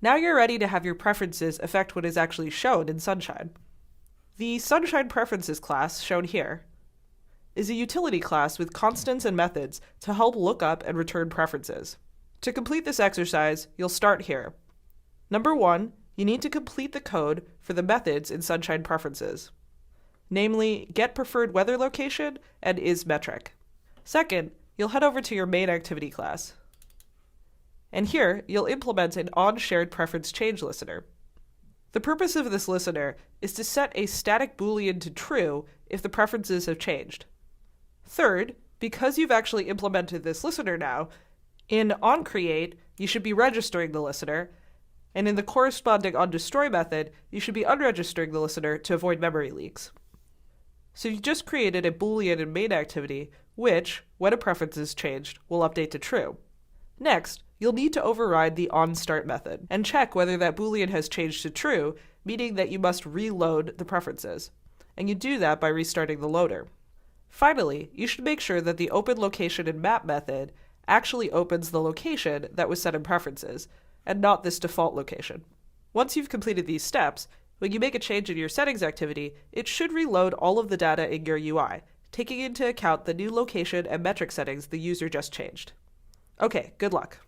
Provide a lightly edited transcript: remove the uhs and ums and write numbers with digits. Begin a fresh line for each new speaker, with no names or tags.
Now you're ready to have your preferences affect what is actually shown in Sunshine. The Sunshine Preferences class, shown here, is a utility class with constants and methods to help look up and return preferences. To complete this exercise, you'll start here. Number 1, you need to complete the code for the methods in Sunshine Preferences, namely getPreferredWeatherLocation and isMetric. Second, you'll head over to your MainActivity class. And here, you'll implement an onSharedPreferenceChange listener. The purpose of this listener is to set a static Boolean to true if the preferences have changed. Third, because you've actually implemented this listener now, in onCreate, you should be registering the listener, and in the corresponding onDestroy method, you should be unregistering the listener to avoid memory leaks. So you just created a Boolean in MainActivity, which, when a preference is changed, will update to true. Next, you'll need to override the onStart method and check whether that Boolean has changed to true, meaning that you must reload the preferences. And you do that by restarting the loader. Finally, you should make sure that the openLocationInMap method actually opens the location that was set in preferences, and not this default location. Once you've completed these steps, when you make a change in your settings activity, it should reload all of the data in your UI, taking into account the new location and metric settings the user just changed. Okay, good luck.